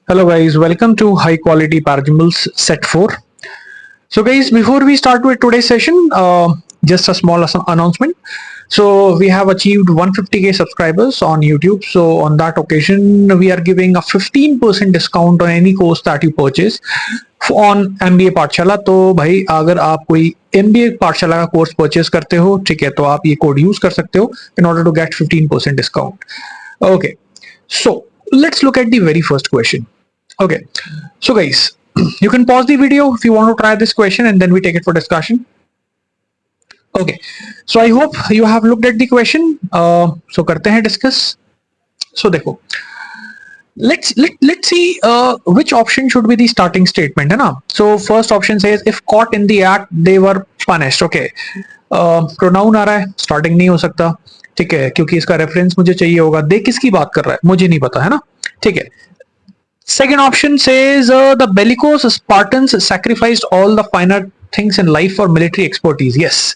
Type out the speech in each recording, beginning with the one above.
Hello guys, welcome to High Quality Parajimbals Set 4. So guys, before we start with today's session, just a small announcement. So we have achieved 150k subscribers on YouTube. So on that occasion, we are giving a 15% discount on any course that you purchase on MBA पाठशाला. तो भाई अगर आप कोई MBA पाठशाला का course purchase करते हो, ठीक है, तो आप ये कोड यूज कर सकते हो in order to get 15% discount. Okay, so let's look at the very first question. Okay, so guys, you can pause the video if you want to try this question and then we take it for discussion. Okay, so I hope you have looked at the question. So करते हैं discuss. So देखो, let's see which option should be the starting statement, है ना? So first option says if caught in the act they were punished. Okay, pronoun आ रहा है, starting नहीं हो सकता, ठीक है, क्योंकि इसका रेफरेंस मुझे चाहिए होगा. दे किसकी बात कर रहा है मुझे नहीं पता, है ना? ठीक है. Second option says the bellicose Spartans sacrificed all the finer things in life for military expertise. Yes,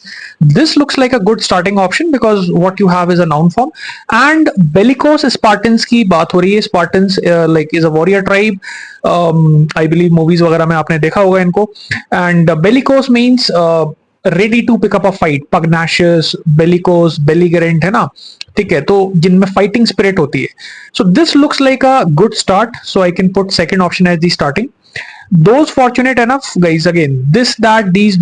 this looks like a good starting option because what you have is a noun form. And bellicose Spartans की बात हो रही है. Spartans like is a warrior tribe. I believe movies वगैरह में आपने देखा होगा इनको. And bellicose means ready to pick up a fight. Pugnacious, bellicose, belligerent, है ना? ठीक है, तो जिनमें फाइटिंग स्पिरिट होती है. So this looks like a good start, so I can put second option as the starting. Those fortunate enough, guys, again this that these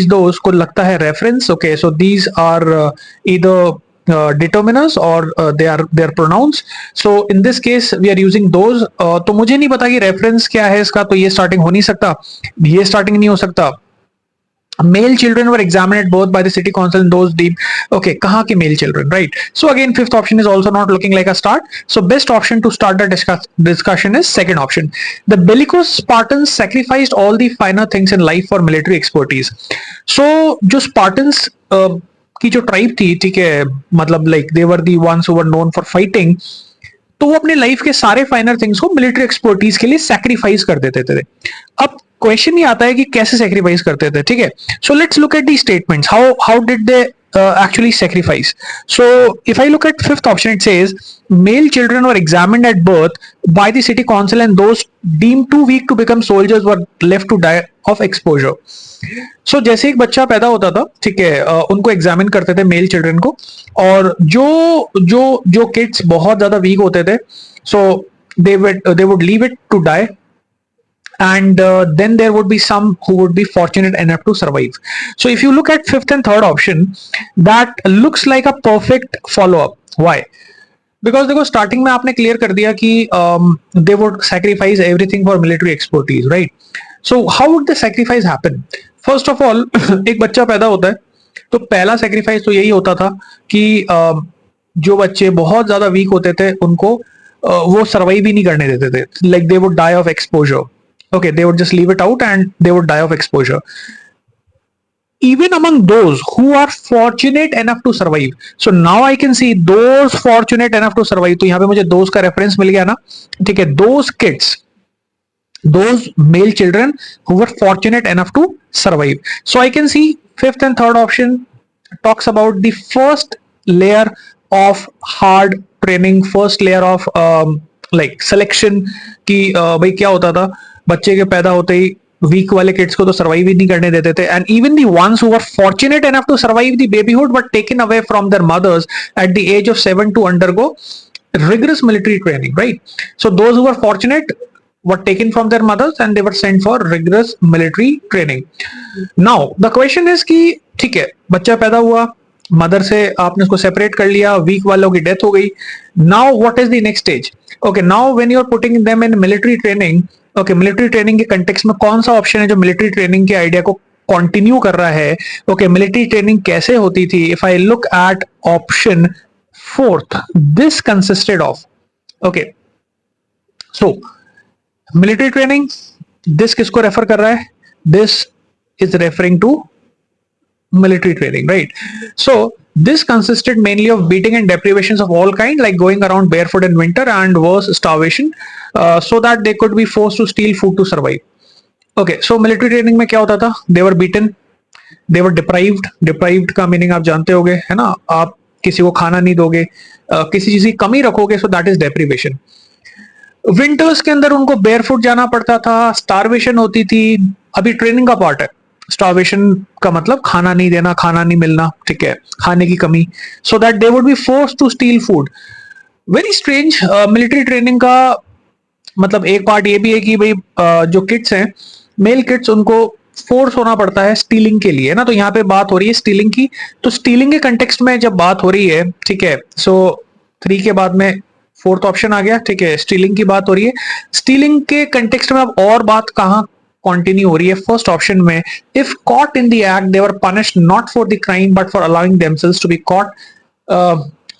those को लगता है reference. Okay, so these are either determiners और they are pronouns. So in this case we are using those. तो मुझे नहीं पता कि reference क्या है इसका, तो ये स्टार्टिंग हो नहीं सकता, ये स्टार्टिंग नहीं हो सकता. Male children were examined at birth by the city council in those deep. Okay, kahan ke male children, right? So again, fifth option is also not looking like a start. So best option to start the discussion is second option. The bellicose Spartans sacrificed all the finer things in life for military expertise. So जो Spartans की जो tribe थी, ठीक है, मतलब like they were the ones who were known for fighting. तो वो अपने लाइफ के सारे फाइनर थिंग्स को मिलिट्री एक्सपर्टीज के लिए सैक्रिफाइस कर देते थे. अब क्वेश्चन ये आता है कि कैसे सैक्रिफाइस करते थे, ठीक है. So let's look at the statements. How did they actually sacrifice? So if I look at fifth option, it says male children were examined at birth by the city council and those deemed too weak to become soldiers were left to die of exposure. So जैसे एक बच्चा पैदा होता था, ठीक है, उनको examine करते थे मेल चिल्ड्रन को, और जो जो जो किड्स बहुत ज्यादा वीक होते थे, so they would leave it to die. And then there would be some who would be fortunate enough to survive. So if you look at fifth and third option, that looks like a perfect follow-up. Why? Because देखो starting में आपने clear कर दिया कि they would sacrifice everything for military expertise, right? So how would the sacrifice happen? First of all, एक बच्चा पैदा होता है, तो पहला sacrifice तो यही होता था कि जो बच्चे बहुत ज्यादा वीक होते थे उनको वो सर्वाइव ही नहीं करने देते थे. Like they would die of exposure. Okay, they would just leave it out and they would die of exposure. Even among those who are fortunate enough to survive. So now I can see those fortunate enough to survive. तो यहाँ पे मुझे those का reference मिल गया ना, ठीक है. Those kids, those male children who were fortunate enough to survive. So I can see fifth and third option talks about the first layer of hard training, first layer of like selection कि भाई क्या होता था, बच्चे के पैदा होते ही week वाले किड्स को तो सर्वाइव ही नहीं करने देते थे. And even the ones who were fortunate enough to survive the babyhood were taken away from their mothers at the age of 7 to undergo rigorous military training, right? So those who were fortunate were taken from their mothers and they were sent for rigorous military training. Now the question is कि ठीक है, बच्चा पैदा हुआ, mother से आपने उसको separate कर लिया, वीक वालों की डेथ हो गई. Now what is the next stage? Okay, now when you are putting them in military training, okay, military training के कंटेक्स्ट में कौन सा ऑप्शन है जो मिलिट्री ट्रेनिंग के आइडिया को कंटिन्यू कर रहा है? ओके, मिलिट्री ट्रेनिंग कैसे होती थी? If I look at option fourth, this consisted of, okay, so military training, this किसको रेफर कर रहा है? This is referring to military training, right? So this consisted mainly of beating and deprivations of all kind, like going around barefoot in winter and worse, starvation, so that they could be forced to steal food to survive. Okay, so military training में क्या होता था? They were beaten, they were deprived का meaning आप जानते होगे, है ना? आप किसी को खाना नहीं दोगे, किसी चीज की कमी रखोगे, so that is deprivation. Winters के अंदर उनको बेयरफुट जाना पड़ता था, स्टारवेशन होती थी। अभी ट्रेनिंग का पार्ट है। स्टारवेशन का मतलब खाना नहीं देना, खाना नहीं मिलना, ठीक है, खाने की कमी, so that they would be force to steal food. Very strange. Military training का मतलब एक पार्ट ये भी है कि भाई जो किड्स हैं, मेल किड्स, उनको फोर्स होना पड़ता है स्टीलिंग के लिए, ना। तो यहाँ पे बात हो रही है स्टीलिंग की। तो स्टीलिंग के कंटेक्स्ट में जब बात हो रही है, ठीक है, सो 3 के बाद में फोर्थ ऑप्शन आ गया, ठीक है, स्टीलिंग की बात हो रही है। स्टीलिंग के कंटेक्स्ट में अब और बात कहाँ कंटिन्यू हो रही है? फर्स्ट ऑप्शन में, if caught in the act they were punished not for the crime but for allowing themselves to be caught,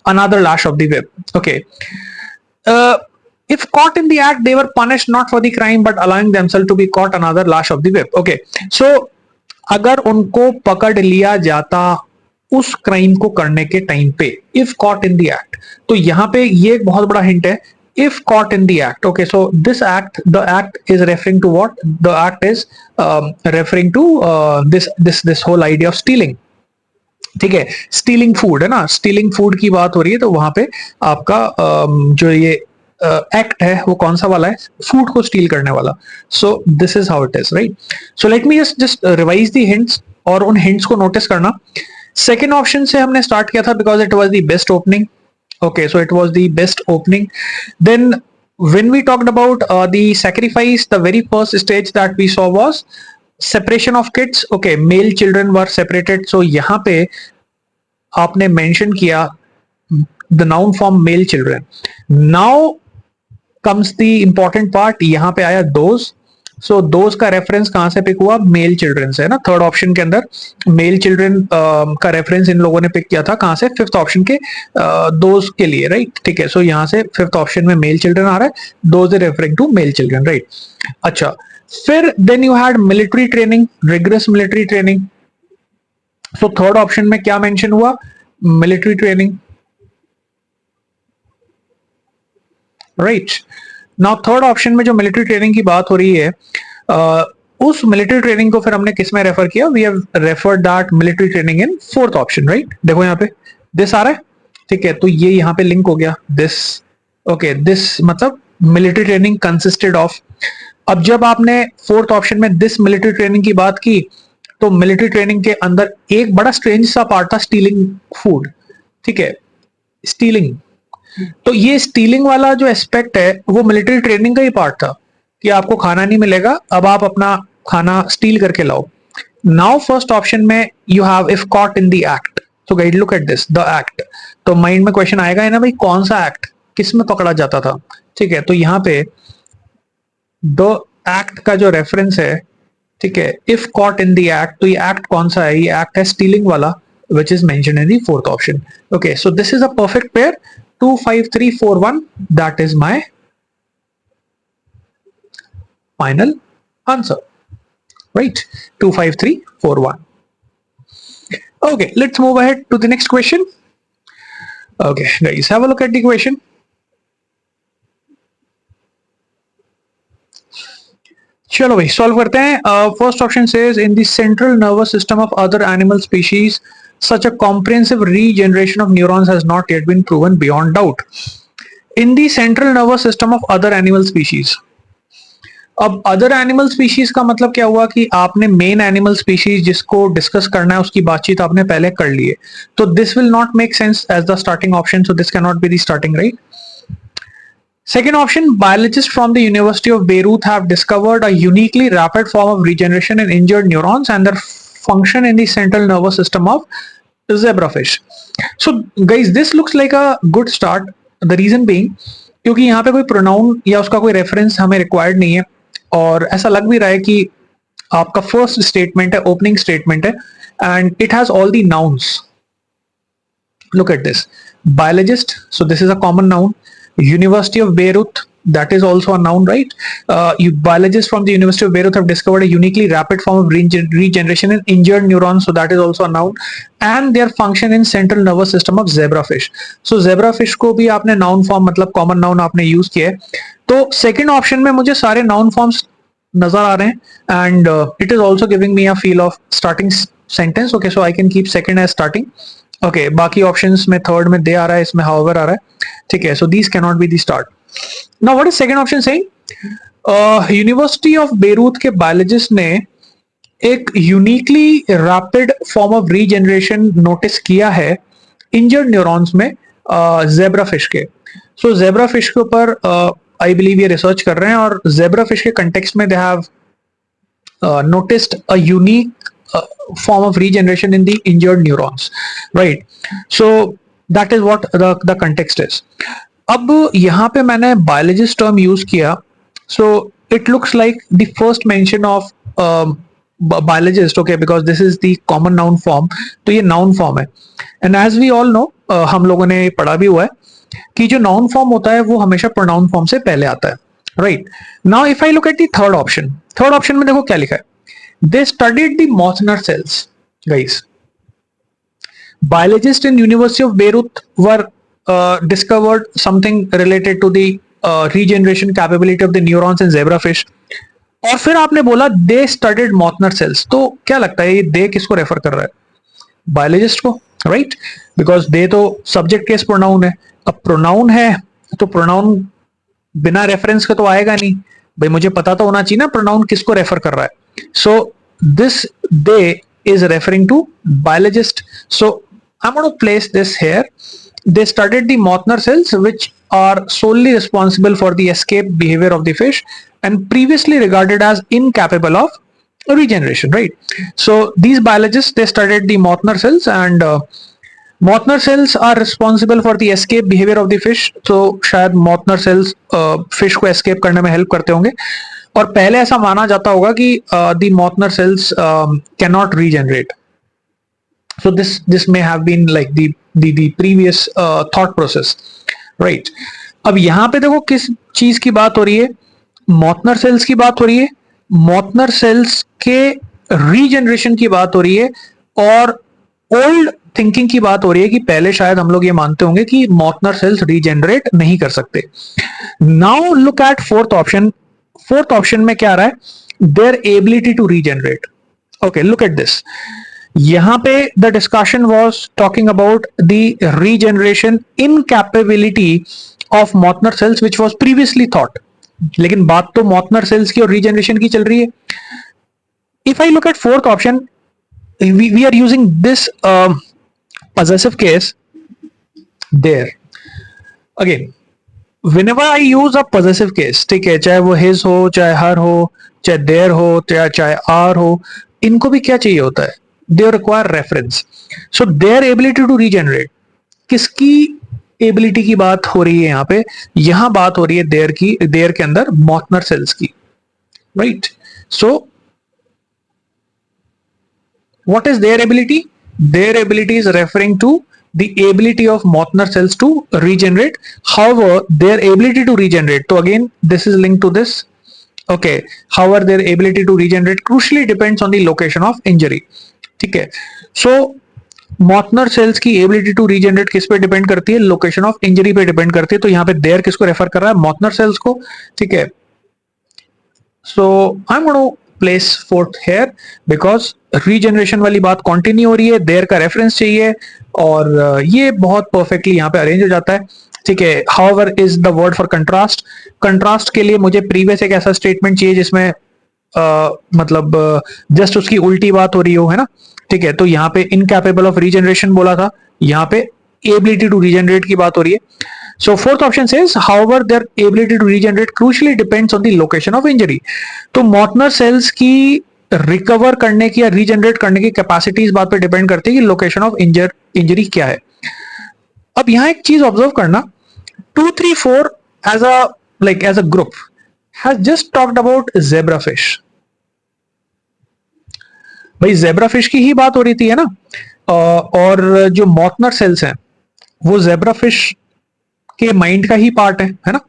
another lash of the whip. Okay. If caught in the act, they were punished not for the crime but allowing themselves to be caught another lash of the whip. Okay. So अगर उनको पकड़ लिया जाता उस crime को करने के time पे, if caught in the act, तो यहां पे ये एक बहुत बड़ा हिंट है, if caught in the act. Okay, so this act, the act is referring to what? The act is referring to this whole idea of stealing. ठीक है, स्टीलिंग फूड है ना, स्टीलिंग फूड की बात हो रही है, तो वहां पे आपका जो ये एक्ट है वो कौन सा वाला है? फूड को स्टील करने वाला। So this is how it is, right. So let me just revise the hints, और उन हिंट्स को नोटिस करना। सेकेंड ऑप्शन से हमने स्टार्ट किया था because it was the best opening. Okay, so it was the best opening. Then when we talked about the sacrifice, the very first stage that we saw was separation of kids. Okay, male children were separated. So यहाँ पे आपने mention किया the noun form male children. Now comes the important part. यहाँ पे आया those. So those का reference कहां से पिक हुआ? मेल चिल्ड्रन से, है ना। थर्ड ऑप्शन के अंदर मेल चिल्ड्रन का रेफरेंस इन लोगों ने पिक किया था कहां से? फिफ्थ ऑप्शन के दोज के लिए, राइट। ठीक है, सो यहां से फिफ्थ ऑप्शन में मेल चिल्ड्रन आ रहा है, those is referring to male children, right. अच्छा, फिर then you had military training, rigorous military training. So third option में क्या मेंशन हुआ? Military training, right. Now third option में जो मिलिट्री ट्रेनिंग की बात हो रही है, उस मिलिट्री ट्रेनिंग को फिर हमने किस में रेफर किया? We have referred that military training in fourth option, right. देखो यहाँ पे दिस आ रहा है, ठीक है, तो ये यहाँ पे लिंक हो गया दिस। ओके, दिस मतलब मिलिट्री ट्रेनिंग कंसिस्टेड ऑफ। अब जब आपने फोर्थ ऑप्शन में दिस मिलिट्री ट्रेनिंग की बात की, तो मिलिट्री ट्रेनिंग के अंदर एक बड़ा स्ट्रेंज सा पार्ट था स्टीलिंग फूड, ठीक है, स्टीलिंग। तो ये स्टीलिंग वाला जो एस्पेक्ट है वो मिलिट्री ट्रेनिंग का ही पार्ट था कि आपको खाना नहीं मिलेगा, अब आप अपना खाना स्टील करके लाओ। नाउ फर्स्ट ऑप्शन में you have if caught in the act, तो guide look at this, the act. तो माइंड में क्वेश्चन आएगा है ना भाई, कौन सा एक्ट, किस में पकड़ा जाता था? ठीक है, तो यहाँ पे द एक्ट का जो रेफरेंस है, ठीक है, if caught in the act, तो ये एक्ट कौन सा है? ये एक्ट है स्टीलिंग वाला, which is mentioned in the fourth option. Okay, so this is a perfect pair, 2 5 3 4 1. That is my final answer, right? 2 5 3 4 1. Okay, let's move ahead to the next question. Okay guys, have a look at the question. चलो भाई solve करते हैं। First option says in the central nervous system of other animal species such a comprehensive regeneration of neurons has not yet been proven beyond doubt. In the central nervous system of other animal species. अब other animal species का मतलब क्या हुआ कि आपने main animal species जिसको discuss करना है उसकी बातचीत आपने पहले कर ली है, तो this will not make sense as the starting option, so this can not be the starting, right. Second option, biologists from the University of Beirut have discovered a uniquely rapid form of regeneration in injured neurons and their function in the central nervous system of zebrafish. So guys, this looks like a good start. The reason being, क्योंकि यहाँ पे कोई pronoun या उसका कोई reference हमें required नहीं है, और ऐसा लग भी रहा है कि आपका फर्स्ट स्टेटमेंट है, ओपनिंग स्टेटमेंट है, and it has all the nouns. Look at this, biologist, so this is a common noun. University of Beirut, that is also a noun, right? Biologists from the University of Beirut have discovered a uniquely rapid form of regeneration in injured neurons, so that is also a noun. And their function in central nervous system of zebrafish. So zebrafish को भी आपने noun form मतलब common noun आपने use किया है। तो second option में मुझे सारे noun forms नजर आ रहे हैं, and it is also giving me a feel of starting sentence. Okay, so I can keep second as starting. Okay, बाकी ऑप्शंस में थर्ड में दे आ रहा है, इसमें हाउएवर आ रहा है, ठीक है, so these can not be the start. Now what is second option saying? University of Beirut के बायोलॉजिस्ट ने एक uniquely rapid form of regeneration notice किया है इंजर्ड न्यूरॉन्स में जेब्रा फिश के. सो जेब्रा फिश के ऊपर आई बिलीव ये रिसर्च कर रहे हैं और जेब्रा फिश के कंटेक्स्ट में they have noticed a unique form of regeneration in the injured neurons, right? So that is what the context is. अब यहाँ पे मैंने biologist term use किया, so it looks like the first mention of biologist, okay, because this is the common noun form, तो ये noun form है. And as we all know, हम लोगों ने पढ़ा भी हुआ है कि जो noun form होता है वो हमेशा pronoun form से पहले आता है. Right. Now if I look at the third option में देखो क्या लिखा है. They studied the Mothner cells, guys. Biologists in University of Beirut were discovered something related to the regeneration capability of the neurons in zebrafish. और फिर आपने बोला they studied Mothner cells. तो क्या लगता है ये they किसको रेफर कर रहा है? बायोलॉजिस्ट को, राइट? बिकॉज दे तो सब्जेक्ट केस प्रोनाउन है. अब प्रोनाउन है तो प्रोनाउन बिना रेफरेंस के तो आएगा नहीं भाई, मुझे पता तो होना चाहिए ना प्रोनाउन किसको रेफर कर रहा है. So this they is referring to biologist. So I am gonna place this here. They studied the Mauthner cells which are solely responsible for the escape behavior of the fish and previously regarded as incapable of regeneration, right? So these biologists, they studied the Mothner cells and Mothner cells are responsible for the escape behavior of the fish. तो शायद Mothner cells fish को escape करने में help करते होंगे और पहले ऐसा माना जाता होगा कि the Mothner cells cannot regenerate. So this may have been like the previous thought process, right? अब यहाँ पे देखो किस चीज की बात हो रही है. Mothner cells की बात हो रही है. Mothner cells के रीजनरेशन की बात हो रही है और ओल्ड थिंकिंग की बात हो रही है कि पहले शायद हम लोग ये मानते होंगे कि Mothner cells रीजनरेट नहीं कर सकते. Now look at fourth option. Fourth option में क्या आ रहा है? Their ability to regenerate. Okay, look at this. यहां पे the discussion was talking about the regeneration incapability of Mothner cells which was previously thought. लेकिन बात तो Mothner cells की और रीजनरेशन की चल रही है. If I look at fourth option, we are using this possessive case there. Again, whenever I use a possessive case, ठीक है, चाहे वो his हो, चाहे her हो, चाहे their हो, चाहे are हो, इनको भी क्या चाहिए होता है? They require reference. So their ability to regenerate, किसकी एबिलिटी की बात हो रही है यहाँ पे? यहां बात हो रही है देयर की, देयर के अंदर Mothner cells की, right? So what is their ability? Their ability is referring to the ability of Mothner cells to regenerate. However, their ability to regenerate, so again this is linked to this, okay, however their ability to regenerate crucially depends on the location of injury. ठीक है, so Mothner cells की ability to regenerate किस पे depend करती है? Location of injury पे depend करती है. तो यहाँ पे देयर किसको रेफर कर रहा है? Mothner cells को, ठीक है. So I'm going to place fourth here because regeneration वाली बात कंटिन्यू हो रही है, देयर का रेफरेंस चाहिए और ये बहुत परफेक्टली यहाँ पे अरेंज हो जाता है, ठीक है. However is the word for contrast. Contrast के लिए मुझे प्रीवियस एक ऐसा स्टेटमेंट चाहिए जिसमें मतलब जस्ट उसकी उल्टी बात हो रही हो, है ना, ठीक है. तो यहाँ पे इनकैपेबल ऑफ रीजनरेशन बोला था, यहाँ पे एबिलिटी टू रीजनरेट की बात हो रही है. So fourth option says, however, their ability to regenerate crucially depends on the location of injury. तो Mothner cells की रिकवर करने की या रीजनरेट करने की कैपेसिटी इस बात पे डिपेंड करती है कि लोकेशन ऑफ इंजरी क्या है. अब यहां एक चीज ऑब्जर्व करना, 2, 3, 4 as a group has just talked about zebrafish. भाई zebrafish की ही बात हो रही थी, है ना. और जो Mothner cells हैं वो zebrafish के माइंड का ही पार्ट है ना,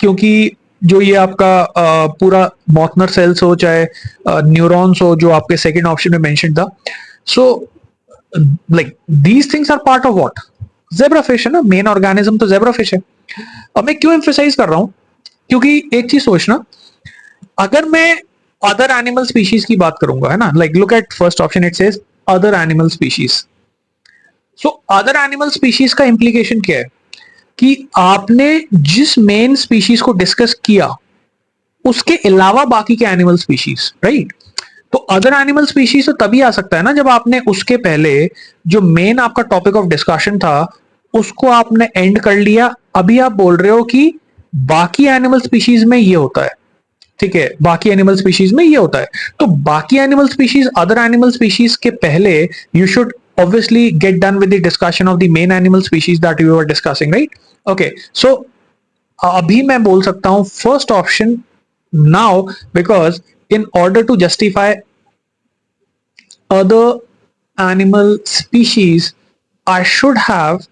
क्योंकि जो ये आपका पूरा Mothner cells हो चाहे न्यूरॉन्स हो जो आपके सेकंड ऑप्शन में मेंशन था, so like these things are part of what? Zebrafish है ना, मेन ऑर्गेनिज्म तो जेब्राफिश है. अब मैं क्यों एम्फेसाइज कर रहा हूं? क्योंकि एक चीज सोचना, अगर मैं अदर एनिमल स्पीशीज की बात करूंगा, है ना, like look at first option, it says other animal species. So other animal species का इंप्लीकेशन क्या है? कि आपने जिस मेन स्पीशीज को डिस्कस किया उसके अलावा बाकी के एनिमल स्पीशीज, राइट? तो अदर एनिमल स्पीशीज तो तभी आ सकता है ना जब आपने उसके पहले जो मेन आपका टॉपिक ऑफ डिस्कशन था उसको आपने एंड कर लिया। अभी आप बोल रहे हो कि बाकी एनिमल स्पीशीज में ये होता है, ठीक है, बाकी एनिमल स्पीशीज में ये होता है। तो बाकी animal species, other animal species के पहले you should obviously get done with the discussion of the main animal species that we were discussing, right? Okay, so अभी मैं बोल सकता हूं first option now, because in order to justify other animal species I should have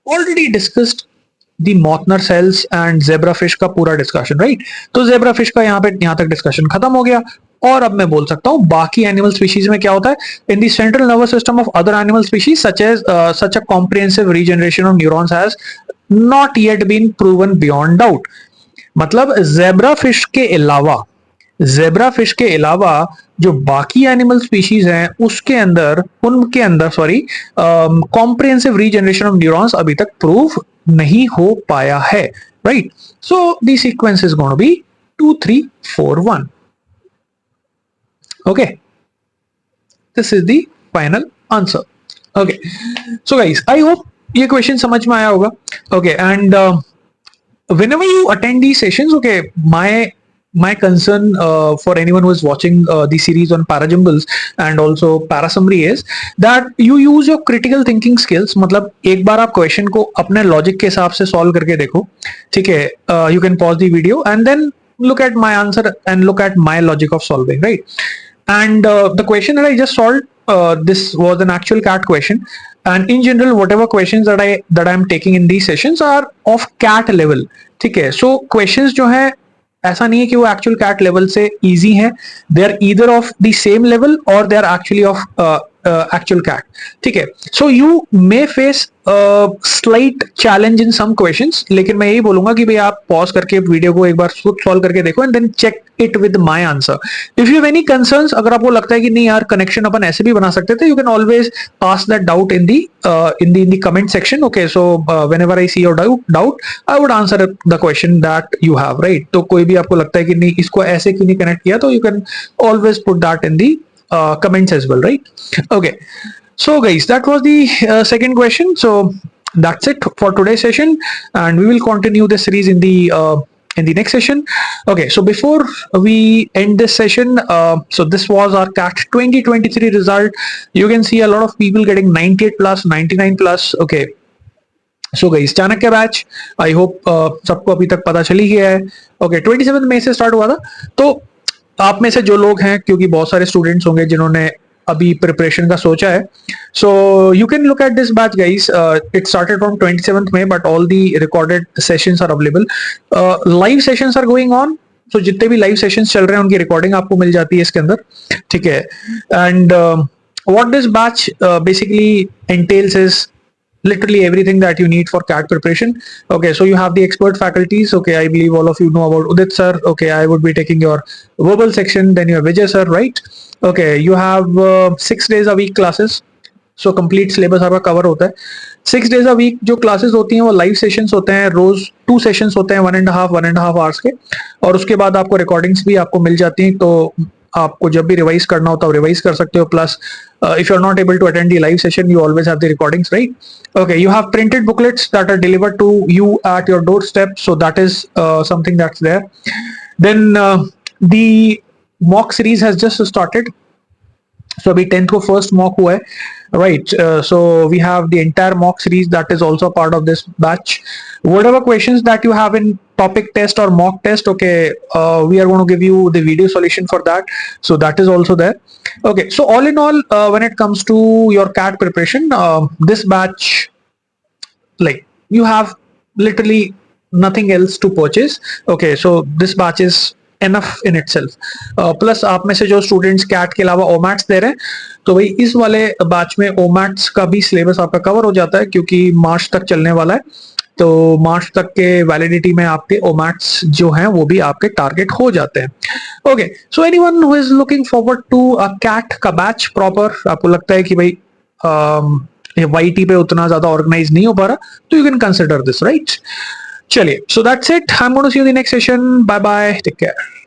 already discussed the Mauthner cells and zebra fish का पूरा discussion, right? तो zebra fish का यहाँ तक डिस्कशन खत्म हो गया। और अब मैं बोल सकता हूं बाकी एनिमल स्पीशीज में क्या होता है। In the central nervous system of other animal species such a comprehensive regeneration of neurons has not yet been proven beyond doubt. मतलब जेब्रा फिश के अलावा जो बाकी एनिमल स्पीशीज हैं उनके अंदर sorry comprehensive regeneration of neurons अभी तक प्रूव नहीं हो पाया है, right? So the sequence is going to be 2 3 4 1। Okay, this is the final answer. Okay, so guys I hope ये क्वेश्चन समझ में आया होगा। Okay, and whenever you attend these sessions, okay, my concern for anyone who is watching the series on parajumbles and also parasummary is that you use your critical thinking skills। मतलब एक बार आप question को अपने logic के हिसाब से solve करके देखो, ठीक है? You can pause the video and then look at my answer and look at my logic of solving, right? And the question that I just solved, this was an actual CAT question, and in general whatever questions that I'm taking in these sessions are of CAT level, ठीक है? So questions जो है ऐसा नहीं है कि वो actual CAT level से इजी है, they are either of the same level और they are actually of actual CAT, ठीक है? So you may face slight challenge in some questions, लेकिन मैं यही बोलूंगा कि भाई आप पॉज करके वीडियो को एक बार खुद सॉल्व करके देखो and then check it with my answer. If you have any concerns, अगर आपको लगता है कि नहीं यार कनेक्शन अपन ऐसे भी बना सकते थे, you can always ask that doubt in the comment section. Okay, so whenever I see your doubt I would answer the question that you have, right? तो कोई भी आपको लगता है कि नहीं इसको ऐसे क्यों नहीं कनेक्ट किया, तो you can always put that in the comments as well, right? Okay, so guys, that was the second question. So that's it for today's session, and we will continue this series in the next session. Okay, so before we end this session, so this was our CAT 2023 result. You can see a lot of people getting 98 plus, 99 plus. Okay, so guys, Chanakya batch I hope सबको अभी तक पता चली गया है। Okay, 27 मई से start हुआ था। तो आप में से जो लोग हैं, क्योंकि बहुत सारे स्टूडेंट्स होंगे जिन्होंने अभी प्रिपरेशन का सोचा है, so you can look at this batch guys. It started from 27th May, but all the recorded sessions are available. Live sessions are going on, तो जितने भी लाइव सेशंस चल रहे हैं उनकी रिकॉर्डिंग आपको मिल जाती है इसके अंदर, ठीक है? And what this batch basically entails is literally everything that you need for CAT preparation. Okay, so you have the expert faculties. Okay, I believe all of you know about Udit sir. Okay, I would be taking your verbal section, then you have Vijay sir, right? Okay, you have 6 days a week classes. So complete syllabus आपका cover होता है। 6 days a week जो classes होती हैं वो live sessions होते हैं, रोज 2 sessions होते हैं 1.5 hours के, और उसके बाद आपको recordings भी आपको मिल जाती हैं। तो आपको जब भी रिवाइज करना हो तो रिवाइज कर सकते हो। Plus if you are not able to attend the live session, you always have the recordings, right? Okay, you have printed booklets that are delivered to you at your doorstep, so that is something that's there. Then the mock series has just started. So अभी 10th को first mock हुआ है, right? So we have the entire mock series that is also part of this batch. Whatever questions that you have in topic test or mock test, okay, we are going to give you the video solution for that. So that is also there. Okay, so all in all, when it comes to your CAT preparation, this batch, like, you have literally nothing else to purchase. Okay, so this batch is enough in itself. Plus आप में से जो students cat के अलावा ओमैट्स दे रहे हैं, तो भाई इस वाले बैच में ओमैट्स का भी सिलेबस आपका कवर हो जाता है, क्योंकि मार्च तक चलने वाला है। तो मार्च तक के वैलिडिटी में आपके ओमैट्स जो हैं वो भी आपके टारगेट हो जाते हैं। Okay, so anyone who is looking forward to a CAT का बैच प्रॉपर, आपको लगता है कि भाई वाई टी पे उतना ज्यादा ऑर्गेनाइज नहीं हो पा रहा, तो you can consider this, right? चलिए, so that's it, I am gonna see you in the next session, bye bye, take care.